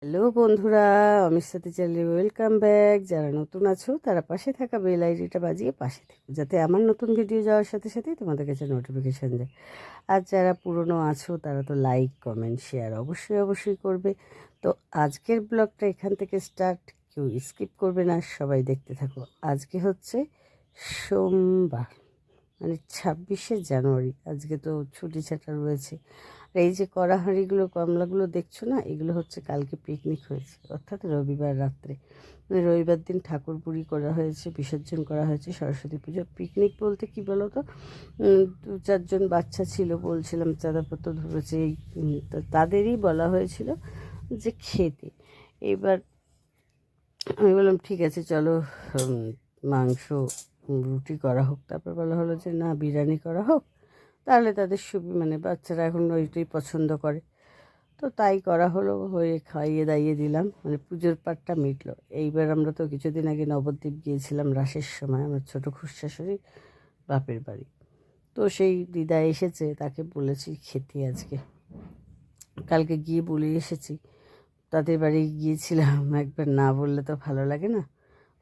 Hello বন্ধুরা, অমির সাথে চ্যানেলে ওয়েলকাম ব্যাক। যারা নতুন আছো তারা পাশে থাকা বেল আইডিটা বাজিয়ে পাশে থেকো, যাতে আমার নতুন ভিডিও যাওয়ার সাথে সাথেই তোমাদের কাছে নোটিফিকেশান যায়। আর যারা পুরনো আছো তারা তো লাইক কমেন্ট শেয়ার অবশ্যই অবশ্যই করবে। তো আজকের ব্লগটা এখান থেকে স্টার্ট, কেউ স্কিপ করবে না, সবাই দেখতে থাকো। আজকে হচ্ছে সোমবার, মানে 26শে জানুয়ারি। আজকে তো ছুটি ছাটা রয়েছে। আর এই যে কড়া হাঁড়িগুলো কমলাগুলো দেখছো না, এগুলো হচ্ছে কালকে পিকনিক হয়েছে, অর্থাৎ রবিবার রাত্রে। মানে রবিবার দিন ঠাকুর পুরি করা হয়েছে, বিসর্জন করা হয়েছে সরস্বতী পুজো। পিকনিক বলতে কি বলো তো, 2-4জন বাচ্চা ছিল, বলছিলাম চাঁদাপত্র ধরেছে, তাদেরই বলা হয়েছিল যে খেতে। এবার আমি বললাম ঠিক আছে চলো, মাংস রুটি করা হোক। তারপর বলা হলো যে না, বিরিয়ানি করা হোক, তাহলে তাদের মানে বাচ্চারা এখন ওইটাই পছন্দ করে। তো তাই করা হলো, হয়ে খাইয়ে দাইয়ে দিলাম, মানে পুজোর পাটটা মিটলো। এইবার আমরা তো কিছুদিন আগে নবদ্বীপ গিয়েছিলাম রাসের সময়, আমার ছোটো খুড়শাশুড়ি বাপের বাড়ি। তো সেই দিদা এসেছে, তাকে বলেছি খেতে আজকে। কালকে গিয়ে বলে এসেছি, তাদের বাড়ি গিয়েছিলাম। একবার না বললে তো ভালো লাগে না।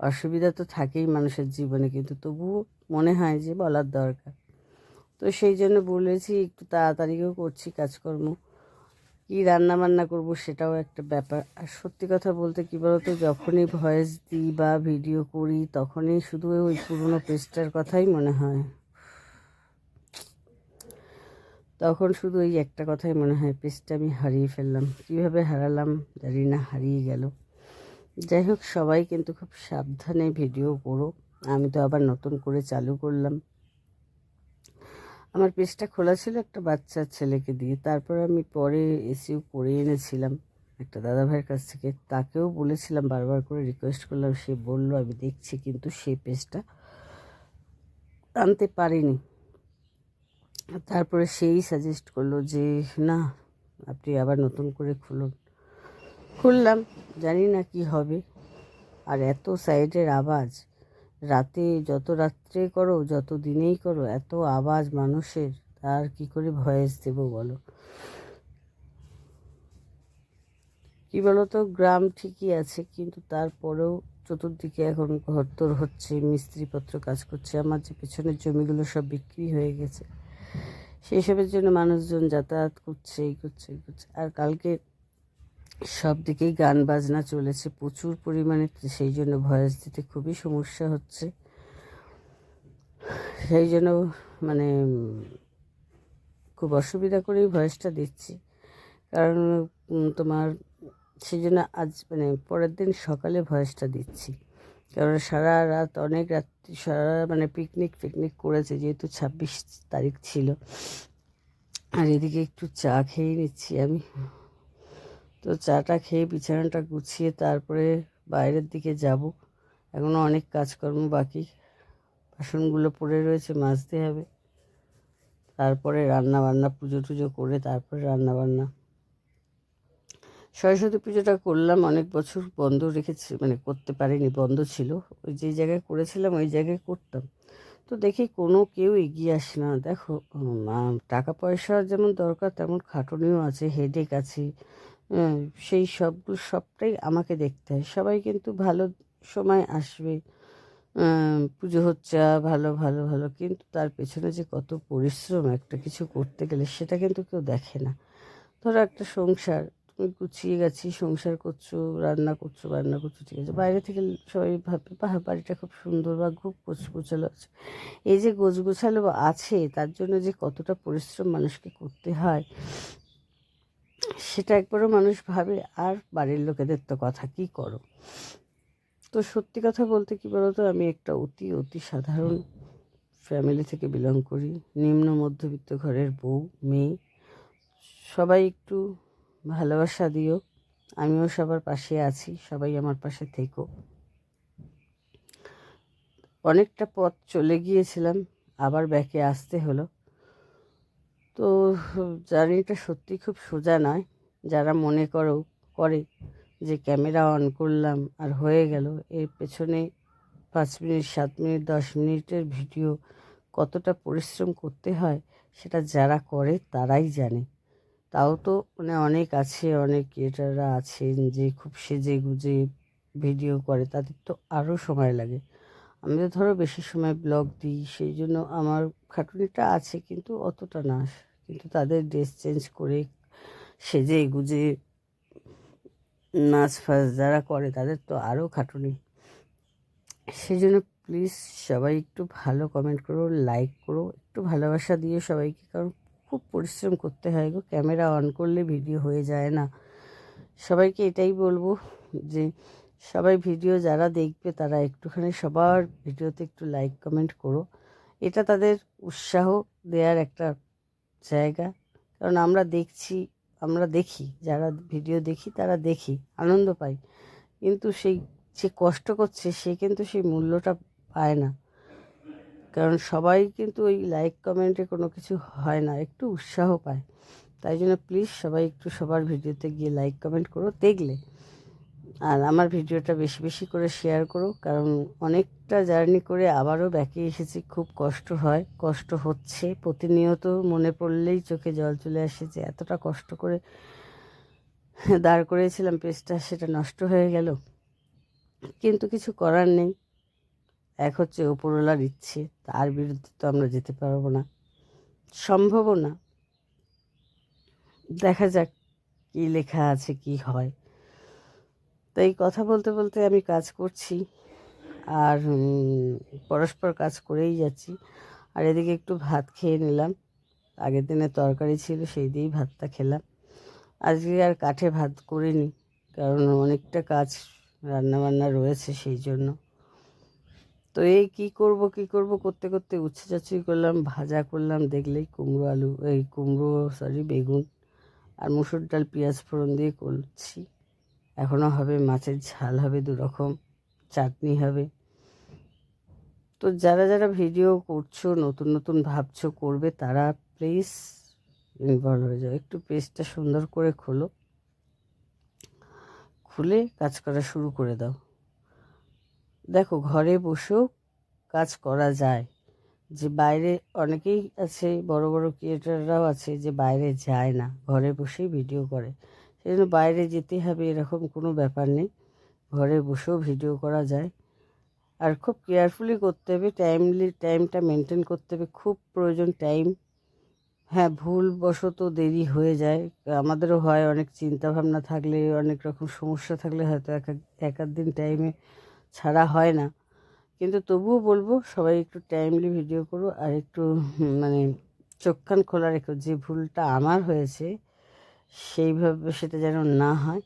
অসুবিধা তো থাকেই মানুষের জীবনে, কিন্তু তবুও মনে হয় যে বলার দরকার। তো সেই জন্য বলেছি, একটু তাড়াতাড়িও করছি কাজকর্ম। কী রান্না বান্না করবো সেটাও একটা ব্যাপার। আর সত্যি কথা বলতে কী বলতো, যখনই ভয়েস দিই বা ভিডিও করি তখনই শুধু ওই পুরনো পেজটার কথাই মনে হয়। তখন শুধু ওই একটা কথাই মনে হয়, পেজটা আমি হারিয়ে ফেললাম। কীভাবে হারালাম জানি না, হারিয়ে গেল। যাই হোক, সবাই কিন্তু খুব সাবধানে ভিডিও করো। আমি তো আবার নতুন করে চালু করলাম। আমার পেজটা খোলা ছিল একটা বাচ্চা ছেলেকে দিয়ে, তারপর আমি পরে এসিও করে এনেছিলাম একটা দাদা ভাইয়ের কাছ থেকে। তাকেও বলেছিলাম, বারবার করে রিকোয়েস্ট করলাম, সে বলল আমি দেখছি, কিন্তু সেই পেজটা আনতে পারিনি। তারপরে সেই সাজেস্ট করলো যে না, আপনি আবার নতুন করে খুললাম, জানি না কি হবে। আর এত সাইডের আওয়াজ, যত রাত্রে করো যত দিনেই করো, এত আওয়াজ মানুষের, তার কি করে ভয়েস দেবো বলো। কি বলতো, গ্রাম ঠিকই আছে, কিন্তু তারপরেও চতুর্দিকে এখন ঘরদোর হচ্ছে, মিস্ত্রিপত্র কাজ করছে। আমার যে পেছনের জমিগুলো সব বিক্রি হয়ে গেছে, সেই সবের জন্য মানুষজন যাতায়াত করছে, এই করছে এই করছে। আর কালকে সব দিকেই গান বাজনা চলেছে প্রচুর পরিমাণে, সেই জন্য ভয়েস দিতে খুবই সমস্যা হচ্ছে। সেই জন্য মানে খুব অসুবিধা করেই ভয়েসটা দিচ্ছি। কারণ তোমার সেই জন্য আজ মানে পরের দিন সকালে ভয়েসটা দিচ্ছি। কারণ সারা রাত, অনেক রাত্রি, সারা মানে পিকনিক করেছে, যেহেতু 26 তারিখ ছিল। আর এদিকে একটু চা খেয়ে নিচ্ছি আমি। তো চাটা খেয়ে বিছানাটা গুছিয়ে তারপরে বাইরের দিকে যাব। এখনও অনেক কাজকর্ম বাকি, বাসনগুলো পড়ে রয়েছে, মাজতে হবে। তারপরে রান্না বান্না, পুজো টুজো করে তারপরে রান্না বান্না। সরস্বতী পুজোটা করলাম, অনেক বছর বন্ধ রেখেছি, মানে করতে পারিনি, বন্ধ ছিল। ওই যে জায়গায় করেছিলাম ওই জায়গায় করতাম। তো দেখি কোনো কেউ এগিয়ে আসে না। দেখো, টাকা পয়সা যেমন দরকার, তেমন খাটুনিও আছে, হেডেক আছে। সেই সবগুলো সবটাই আমাকে দেখতে হয়। সবাই কিন্তু ভালো সময় আসবে, পুজো হচ্ছে, ভালো ভালো ভালো, কিন্তু তার পেছনে যে কত পরিশ্রম একটা কিছু করতে গেলে, সেটা কিন্তু কেউ দেখে না। ধরো একটা সংসার, তুমি গুছিয়ে গেছি, সংসার করছো, বান্না করছো, ঠিক আছে, বাইরে থেকে সবাই ভাববে বাহ, বাড়িটা খুব সুন্দর বা খুব গোছালো আছে। এই যে গোছালো আছে, তার জন্য যে কতটা পরিশ্রম মানুষকে করতে হয়, সেটা একবারও মানুষ ভাবে? আর বাড়ির লোকেদের তো কথা কি করো। তো সত্যি কথা বলতে কি বলতো, আমি একটা অতি অতি সাধারণ ফ্যামিলি থেকে বিলং করি, নিম্ন মধ্যবিত্ত ঘরের বউ, মেয়ে। সবাই একটু ভালোবাসা দিও, আমিও সবার পাশে আছি, সবাই আমার পাশে থেকো। অনেকটা পথ চলে গিয়েছিলাম, আবার ব্যাকে আসতে হলো। তো জার্নিটা সত্যি খুব সোজা নয়। যারা মনে করে যে ক্যামেরা অন করলাম আর হয়ে গেল, এর পেছনে 5 মিনিট, 7 মিনিট, 10 মিনিটের ভিডিও কতটা পরিশ্রম করতে হয়, সেটা যারা করে তারাই জানে। তাও তো মানে অনেক আছে, অনেক ক্রিয়েটাররা আছেন যে খুব সেজে গুজে ভিডিও করে, তাদের তো আরও সময় লাগে। আমি তো ধরো বেশি সময় ব্লগ দিই, সেই জন্য আমার খাটুনিটা আছে, কিন্তু অতটা না। কিন্তু তাদের ড্রেস চেঞ্জ করে সেজে গুজে নাচ ফাচ যারা করে তাদের তো আরও খাটুনি। সেই জন্য প্লিজ সবাই একটু ভালো কমেন্ট করো, লাইক করো, একটু ভালোবাসা দিয়ে সবাইকে, কারণ খুব পরিশ্রম করতে হয় গো, ক্যামেরা অন করলে ভিডিও হয়ে যায় না। সবাইকে এটাই বলবো যে সবাই ভিডিও যারা দেখবে তারা একটুখানি সবার ভিডিওতে একটু লাইক কমেন্ট করো। এটা তাদের উৎসাহ দেওয়ার একটা জায়গা। কারণ আমরা দেখি, যারা ভিডিও দেখি তারা দেখি, আনন্দ পাই, কিন্তু সেই যে কষ্ট করছে সে কিন্তু সেই মূল্যটা পায় না। কারণ সবাই কিন্তু ওই লাইক কমেন্টে কোনো কিছু হয় না, একটু উৎসাহ পায়। তাই জন্য প্লিজ সবাই একটু সবার ভিডিওতে গিয়ে লাইক কমেন্ট করো দেখলে, আর আমার ভিডিওটা বেশি বেশি করে শেয়ার করো। কারণ অনেকটা জার্নি করে আবারও ব্যাকে এসেছি, খুব কষ্ট হয়, কষ্ট হচ্ছে প্রতিনিয়ত, মনে পড়লেই চোখে জল চলে আসে যে এতটা কষ্ট করে দাঁড় করেছিলাম পেজটা, সেটা নষ্ট হয়ে গেল। কিন্তু কিছু করার নেই, এক হচ্ছে ওপরওয়ালার ইচ্ছে, তার বিরুদ্ধে তো আমরা যেতে পারবো না, সম্ভবও না। দেখা যাক কী লেখা আছে, কি হয়। তাই কথা বলতে বলতে আমি কাজ করছি, আর পরস্পর কাজ করেই যাচ্ছি। আর এদিকে একটু ভাত খেয়ে নিলাম, আগের দিনে তরকারি ছিল সেই দিয়েই ভাতটা খেলাম। আজকে আর কাঠে ভাত করিনি, কারণ অনেকটা কাজ রান্নাবান্না রয়েছে সেই জন্য। তো এই কী করব করতে করতে উচ্ছে চাচুই করলাম, ভাজা করলাম, দেখলেই কুমড়ো সরি বেগুন আর মুসুর ডাল পেঁয়াজ ফোড়ন দিয়ে করছি। এখনও হবে, মাছের ঝাল হবে, 2 রকম চাটনি হবে। তো যারা যারা ভিডিও করছো, নতুন নতুন ভাবছো করবে, তারা প্লিজ ইনভলভ হয়ে যাও, একটু পেজটা সুন্দর করে খোলো, খুলে কাজ করা শুরু করে দাও। দেখো ঘরে বসেও কাজ করা যায়, যে বাইরে অনেকেই আছে, বড় বড় ক্রিয়েটাররাও আছে যে বাইরে যায় না, ঘরে বসেই ভিডিও করে। সেই জন্য বাইরে যেতে হবে এরকম কোনো ব্যাপার নেই, ঘরে বসেও ভিডিও করা যায়। আর খুব কেয়ারফুলি করতে হবে, টাইমটা মেনটেন করতে হবে, খুব প্রয়োজন টাইম। হ্যাঁ, ভুলবশত দেরি হয়ে যায়, আমাদেরও হয়, অনেক চিন্তা ভাবনা থাকলে, অনেক রকম সমস্যা থাকলে হয়তো এক আধ দিন টাইমে ছাড়া হয় না। কিন্তু তবুও বলবো সবাই একটু টাইমলি ভিডিও করো, আর একটু মানে চোখ কান খোলা রেখো, যে ভুলটা আমার হয়েছে সেইভাবে সেটা যেন না হয়।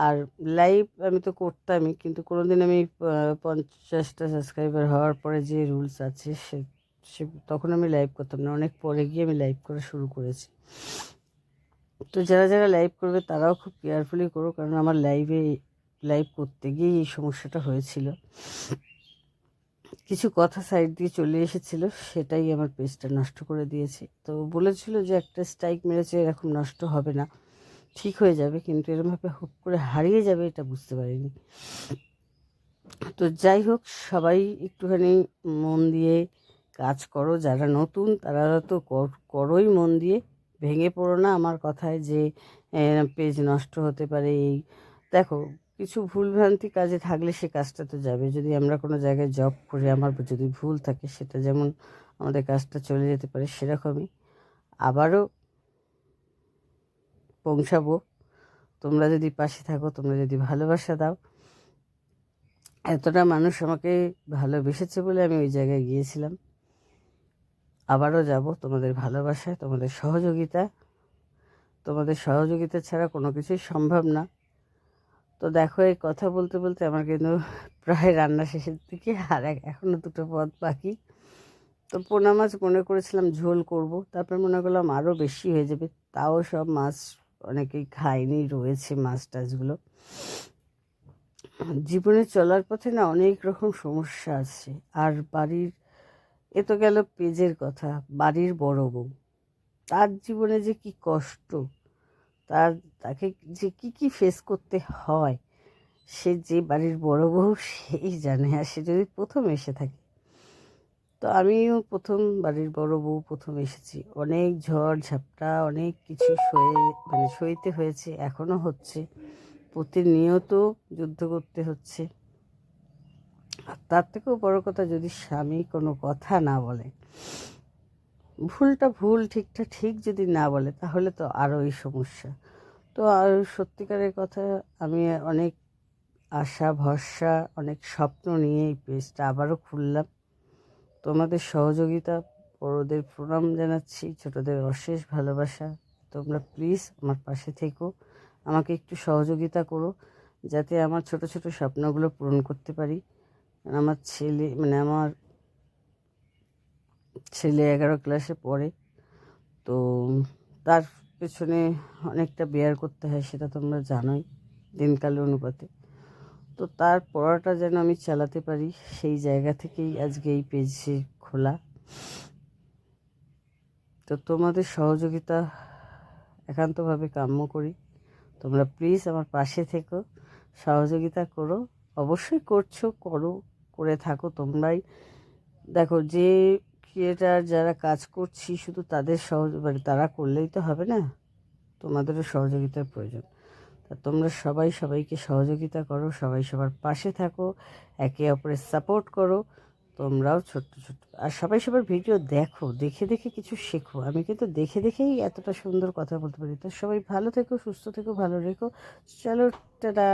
আর লাইভ আমি তো করতামই, কিন্তু কোনোদিন আমি 50টা সাবস্ক্রাইবার হওয়ার পরে যে রুলস আছে সে সে তখন আমি লাইভ করতাম না, অনেক পরে গিয়ে আমি লাইভ করা শুরু করেছি। তো যারা যারা লাইভ করবে তারাও খুব কেয়ারফুলি করো, কারণ আমার লাইভ করতে গিয়ে এই সমস্যাটা হয়েছিল, কিছু কথা সাইড দিয়ে চলে এসেছিল, সেটাই আমার পেজটা নষ্ট করে দিয়েছে। তো বলেছিল যে একটা স্ট্রাইক মেরেছে, এরকম নষ্ট হবে না, ঠিক হয়ে যাবে, কিন্তু এরকমভাবে হুট করে হারিয়ে যাবে এটা বুঝতে পারিনি। তো যাই হোক, সবাই একটুখানি মন দিয়ে কাজ করো, যারা নতুন তারা তো করোই মন দিয়ে, ভেঙে পড়ো না আমার কথায় যে পেজ নষ্ট হতে পারে। এই দেখো, কিছু ভুলভ্রান্তি কাজে থাকলে সে কাজটা তো যাবে, যদি আমরা কোনো জায়গায় জব করি, আমার যদি ভুল থাকে সেটা যেমন আমাদের কাজটা চলে যেতে পারে, সেরকমই আবারও পৌঁছাবো। তোমরা যদি পাশে থাকো, তোমরা যদি ভালোবাসা দাও, এতটা মানুষ আমাকে ভালোবেসেছে বলে আমি ওই জায়গায় গিয়েছিলাম, আবারও যাব। তোমাদের ভালোবাসা, তোমাদের সহযোগিতা ছাড়া কোনো কিছুই সম্ভব না। তো দেখো, এই কথা বলতে বলতে আমার কিন্তু প্রায় রান্না শেষের দিকে, আর এখনও 2টো পদ বাকি। তো পোনা মাছ মনে করেছিলাম ঝোল করব, তারপর মনে করলাম আরও বেশি হয়ে যাবে, তাও সব মাছ অনেকেই খায়নি, রয়েছে মাছ টাছগুলো। জীবনে চলার পথে না অনেক রকম সমস্যা আছে। আর এ তো গেল পেজের কথা, বাড়ির বড় বউ, তার জীবনে যে কি কষ্ট, তাকে যে কি ফেস করতে হয়, সে যে বাড়ির বড় বউ সেই জানে, আর সে যদি প্রথম এসে থাকে। তো আমিও প্রথম বাড়ির বড় বউ প্রথম এসেছি, অনেক ঝড় ঝাপটা অনেক কিছু সইতে হয়েছে, এখনও হচ্ছে, প্রতিনিয়ত যুদ্ধ করতে হচ্ছে। আর তার থেকেও বড় কথা, যদি স্বামী কোনো কথা না বলে, ভুলটা ভুল ঠিকটা ঠিক যদি না বলে, তাহলে তো আরোই সমস্যা। তো আর সত্যিকারের কথা, আমি অনেক আশা ভরসা অনেক স্বপ্ন নিয়ে এই পেজটা আবারও খুললাম। তোমাদের সহযোগিতা, বড়দের প্রণাম জানাচ্ছি, ছোটদের অশেষ ভালোবাসা। তোমরা প্লিজ আমার পাশে থেকো, আমাকে একটু সহযোগিতা করো, যাতে আমার ছোট ছোট স্বপ্নগুলো পূরণ করতে পারি। আমার আমার ছেলে 11 ক্লাসে পড়ে, তো তার পেছনে অনেকটা বেয়ার করতে হয়, সেটা তোমরা জানোই দিনকালের অনুপাতে। তো তার পড়াটা যেন আমি চালাতে পারি, সেই জায়গা থেকেই আজকে এই পেজে খোলা। তো তোমাদের সহযোগিতা একান্তভাবে কাম্য করি। তোমরা প্লিজ আমার পাশে থেকো, সহযোগিতা করো, অবশ্যই করছো, করে থাকো তোমরাই। দেখো, যে ক্রিয়েটার যারা কাজ করছি, শুধু তাদের তারা করলেই তো হবে না, তোমাদেরও সহযোগিতার প্রয়োজন। তা তোমরা সবাই সবাইকে সহযোগিতা করো, সবাই সবার পাশে থাকো, একে অপরের সাপোর্ট করো। তোমরাও ছোট্ট ছোট্ট, আর সবাই সবার ভিডিও দেখো, দেখে দেখে কিছু শেখো। আমি কিন্তু দেখে দেখেই এতটা সুন্দর কথা বলতে পারি। তো সবাই ভালো থেকো, সুস্থ থেকো, ভালো রেখো। চলো, টাটা।